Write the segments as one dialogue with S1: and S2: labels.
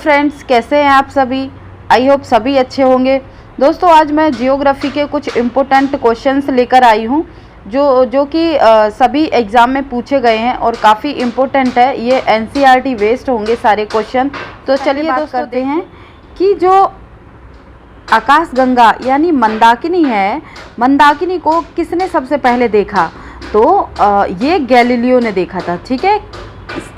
S1: Friends, कैसे हैं आप सभी। आई होप सभी अच्छे होंगे। दोस्तों, आज मैं जियोग्राफी के कुछ इम्पोर्टेंट क्वेश्चंस लेकर आई हूं जो कि सभी एग्ज़ाम में पूछे गए हैं और काफ़ी इम्पोर्टेंट है। ये एनसीईआरटी बेस्ड होंगे सारे क्वेश्चन। तो चलिए बात करते हैं कि जो आकाशगंगा यानी मंदाकिनी है, मंदाकिनी को किसने सबसे पहले देखा। तो ये गैलीलियो ने देखा था। ठीक है,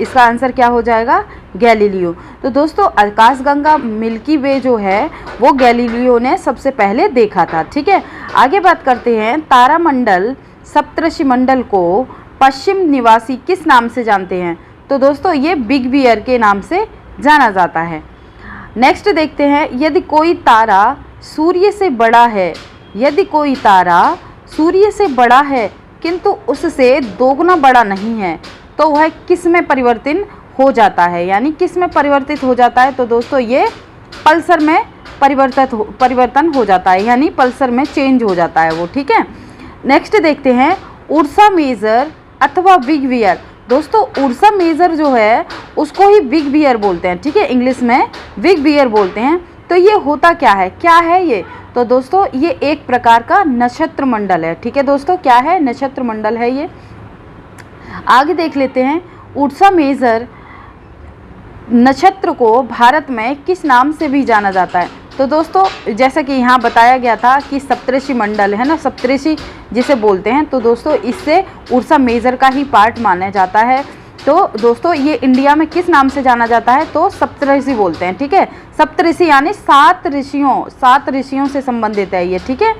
S1: इसका आंसर क्या हो जाएगा, गैलीलियो। तो दोस्तों, आकाशगंगा मिल्की वे जो है वो गैलीलियो ने सबसे पहले देखा था। ठीक है, आगे बात करते हैं। तारामंडल सप्तर्षि मंडल को पश्चिम निवासी किस नाम से जानते हैं। तो दोस्तों, ये बिग बियर के नाम से जाना जाता है। नेक्स्ट देखते हैं, यदि कोई तारा सूर्य से बड़ा है, यदि कोई तारा सूर्य से बड़ा है किंतु उससे दोगुना बड़ा नहीं है, तो वह किस में परिवर्तित हो जाता है, यानी किस में परिवर्तित हो जाता है। तो दोस्तों, ये पल्सर में परिवर्तन हो जाता है, यानी पल्सर में चेंज हो जाता है वो। ठीक है, नेक्स्ट देखते हैं, उर्सा मेजर अथवा बिग बियर। दोस्तों, उर्सा मेजर जो है उसको ही बिग बियर बोलते हैं। ठीक है, इंग्लिश में बिग बियर बोलते हैं। तो ये होता क्या है ये। तो दोस्तों, ये एक प्रकार का नक्षत्र मंडल है। ठीक है दोस्तों, क्या है, नक्षत्र मंडल है ये। आगे देख लेते हैं, उर्सा मेजर नक्षत्र को भारत में किस नाम से भी जाना जाता है। तो दोस्तों, जैसा कि यहाँ बताया गया था कि सप्तर्षि मंडल है ना, सप्तर्षि जिसे बोलते हैं। तो दोस्तों, इससे उर्सा मेजर का ही पार्ट माना जाता है। तो दोस्तों, ये इंडिया में किस नाम से जाना जाता है, तो सप्तर्षि बोलते हैं। ठीक है, सप्तर्षि यानी सात ऋषियों से संबंधित है ये। ठीक है,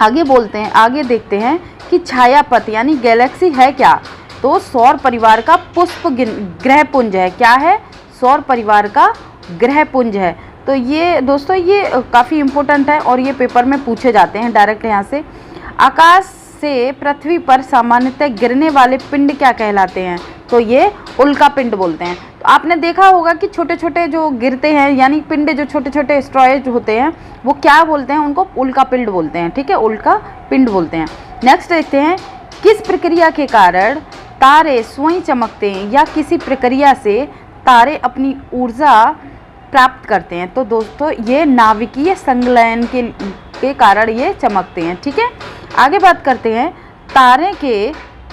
S1: आगे देखते हैं कि छायापथ यानी गैलेक्सी है क्या। तो सौर परिवार का पुष्प ग्रहपुंज है। क्या है, सौर परिवार का ग्रहपुंज है। तो ये दोस्तों, ये काफ़ी इम्पोर्टेंट है और ये पेपर में पूछे जाते हैं डायरेक्ट यहाँ से। आकाश से पृथ्वी पर सामान्यतः गिरने वाले पिंड क्या कहलाते हैं। तो ये उल्का पिंड बोलते हैं। तो आपने देखा होगा कि छोटे छोटे जो गिरते हैं, यानी पिंड जो छोटे छोटे एस्ट्रॉयड होते हैं, वो क्या बोलते हैं, उनको उल्का पिंड बोलते हैं। ठीक है, उल्का पिंड बोलते हैं। नेक्स्ट देखते हैं, किस प्रक्रिया के कारण तारे स्वयं चमकते हैं या किसी प्रक्रिया से तारे अपनी ऊर्जा प्राप्त करते हैं। तो दोस्तों, ये नाभिकीय संलयन के कारण ये चमकते हैं। ठीक है, आगे बात करते हैं,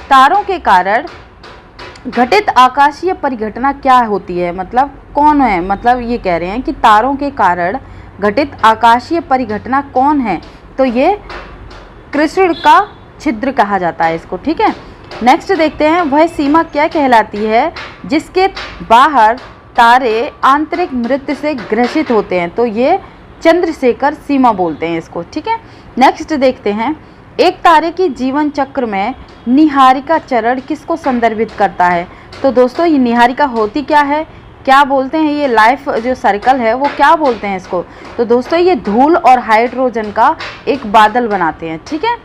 S1: तारों के कारण घटित आकाशीय परिघटना क्या होती है, मतलब कौन है, मतलब ये कह रहे हैं कि तारों के कारण घटित आकाशीय परिघटना कौन है। तो ये कृष्ण का छिद्र कहा जाता है इसको। ठीक है, नेक्स्ट देखते हैं, वह सीमा क्या कहलाती है जिसके बाहर तारे आंतरिक मृत्यु से ग्रसित होते हैं। तो ये चंद्रशेखर सीमा बोलते हैं इसको। ठीक है, नेक्स्ट देखते हैं, एक तारे की जीवन चक्र में निहारिका चरण किसको संदर्भित करता है। तो दोस्तों, ये निहारिका होती क्या है, क्या बोलते हैं, ये लाइफ जो सर्कल है वो क्या बोलते हैं इसको। तो दोस्तों, ये धूल और हाइड्रोजन का एक बादल बनाते हैं। ठीक है,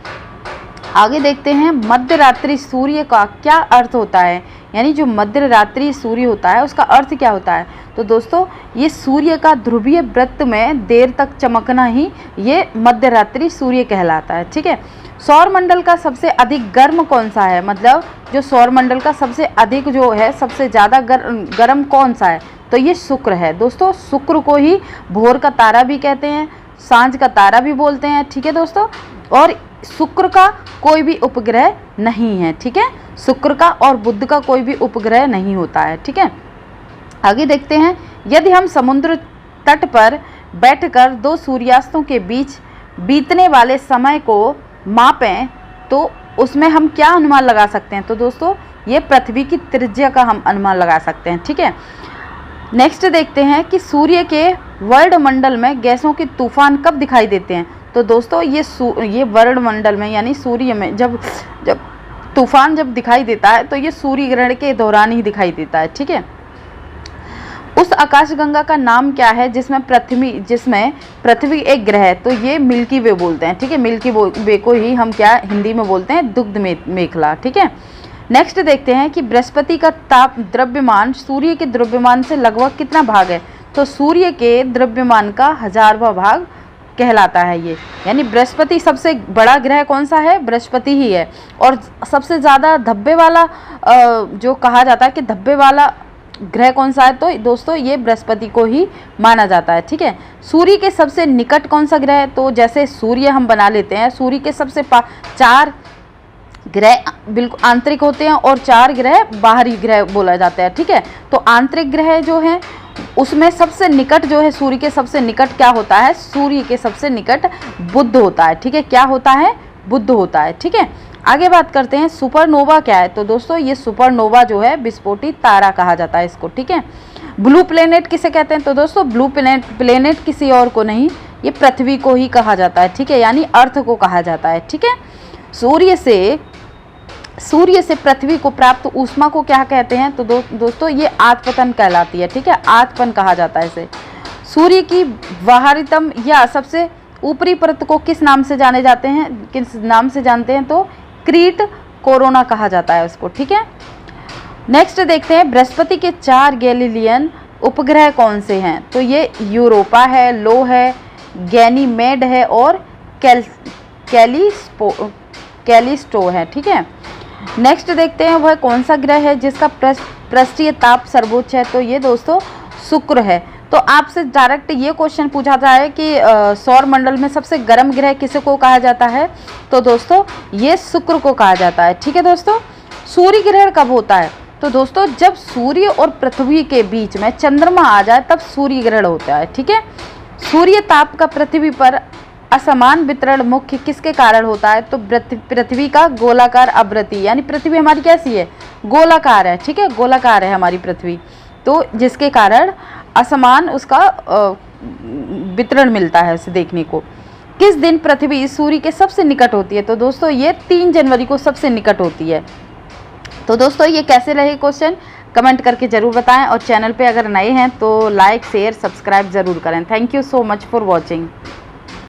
S1: आगे देखते हैं, मध्य रात्रि सूर्य का क्या अर्थ होता है, यानी जो मध्य रात्रि सूर्य होता है उसका अर्थ क्या होता है। तो दोस्तों, ये सूर्य का ध्रुवीय वृत्त में देर तक चमकना ही ये मध्य रात्रि सूर्य कहलाता है। ठीक है, सौर मंडल का सबसे अधिक गर्म कौन सा है, मतलब जो सौर मंडल का सबसे अधिक जो है, सबसे ज़्यादा गर्म कौन सा है। तो ये शुक्र है। दोस्तों, शुक्र को ही भोर का तारा भी कहते हैं, सांझ का तारा भी बोलते हैं। ठीक है दोस्तों, और शुक्र का कोई भी उपग्रह नहीं है। ठीक है, शुक्र का और बुध का कोई भी उपग्रह नहीं होता है। ठीक है, आगे देखते हैं, यदि हम समुद्र तट पर बैठकर दो सूर्यास्तों के बीच बीतने वाले समय को मापें तो उसमें हम क्या अनुमान लगा सकते हैं। तो दोस्तों, ये पृथ्वी की त्रिज्या का हम अनुमान लगा सकते हैं। ठीक है, नेक्स्ट देखते हैं कि सूर्य के वर्णमंडल में गैसों के तूफान कब दिखाई देते हैं। तो दोस्तों, ये वर्णमंडल में यानी सूर्य में जब तूफान जब दिखाई देता है तो ये सूर्य ग्रहण के दौरान ही दिखाई देता है। ठीक है, उस आकाशगंगा का नाम क्या है जिसमें पृथ्वी एक ग्रह है। तो ये मिल्की वे बोलते हैं। ठीक है, मिल्की वे को ही हम क्या हिंदी में बोलते हैं, दुग्ध मेखला। ठीक है, नेक्स्ट देखते हैं कि बृहस्पति का ताप द्रव्यमान सूर्य के द्रव्यमान से लगभग कितना भाग है। तो सूर्य के द्रव्यमान का 1000वां भाग कहलाता है ये, यानी बृहस्पति सबसे बड़ा ग्रह कौन सा है, बृहस्पति ही है। और सबसे ज़्यादा धब्बे वाला जो कहा जाता है कि धब्बे वाला ग्रह कौन सा है, तो दोस्तों ये बृहस्पति को ही माना जाता है। ठीक है, सूर्य के सबसे निकट कौन सा ग्रह है, तो जैसे सूर्य हम बना लेते हैं, सूर्य के सबसे 4 ग्रह बिल्कुल आंतरिक होते हैं और 4 ग्रह बाहरी ग्रह बोला जाता है। ठीक है, तो आंतरिक ग्रह जो है उसमें सबसे निकट जो है, सूर्य के सबसे निकट क्या होता है, सूर्य के सबसे निकट बुध होता है। ठीक है, क्या होता है, बुध होता है। ठीक है, आगे बात करते हैं सुपरनोवा क्या है, तो दोस्तों ये सुपरनोवा जो है विस्फोटित तारा कहा जाता है इसको। ठीक है, ब्लू प्लेनेट किसे कहते हैं, तो दोस्तों ब्लू प्लेनेट किसी और को नहीं, ये पृथ्वी को ही कहा जाता है। ठीक है, यानी अर्थ को कहा जाता है। ठीक है, सूर्य से पृथ्वी को प्राप्त ऊष्मा को क्या कहते हैं, तो दोस्तों ये आत्मपतन कहलाती है। ठीक है, आत्मपतन कहा जाता है इसे। सूर्य की बाहरीतम या सबसे ऊपरी परत को किस नाम से जाने जाते हैं, किस नाम से जानते हैं, तो क्रीट कोरोना कहा जाता है उसको। ठीक है, नेक्स्ट देखते हैं बृहस्पति के 4 गैलीलियन उपग्रह कौन से हैं, तो ये यूरोपा है, लो है, गैनीमेड है और कैलिस्टो है। ठीक है, नेक्स्ट देखते हैं वह कौन सा ग्रह है जिसका पृष्ठीय ताप सर्वोच्च है, तो ये दोस्तों शुक्र है। तो आपसे डायरेक्ट ये क्वेश्चन पूछा जाए कि सौर मंडल में सबसे गर्म ग्रह किसे को कहा जाता है, तो दोस्तों ये शुक्र को कहा जाता है। ठीक है दोस्तों, सूर्य ग्रहण कब होता है, तो दोस्तों जब सूर्य और पृथ्वी के बीच में चंद्रमा आ जाए तब सूर्य ग्रहण होता है। ठीक है, सूर्य ताप का पृथ्वी पर असमान वितरण मुख्य किसके कारण होता है, तो पृथ्वी का गोलाकार आवृत्ति, यानी पृथ्वी हमारी कैसी है, गोलाकार है। ठीक है, गोलाकार है हमारी पृथ्वी, तो जिसके कारण असमान उसका वितरण मिलता है उसे देखने को। किस दिन पृथ्वी सूर्य के सबसे निकट होती है, तो दोस्तों ये 3 जनवरी को सबसे निकट होती है। तो दोस्तों ये कैसे रहे क्वेश्चन कमेंट करके ज़रूर बताएं, और चैनल पे अगर नए हैं तो लाइक शेयर सब्सक्राइब ज़रूर करें। Thank you so much for watching.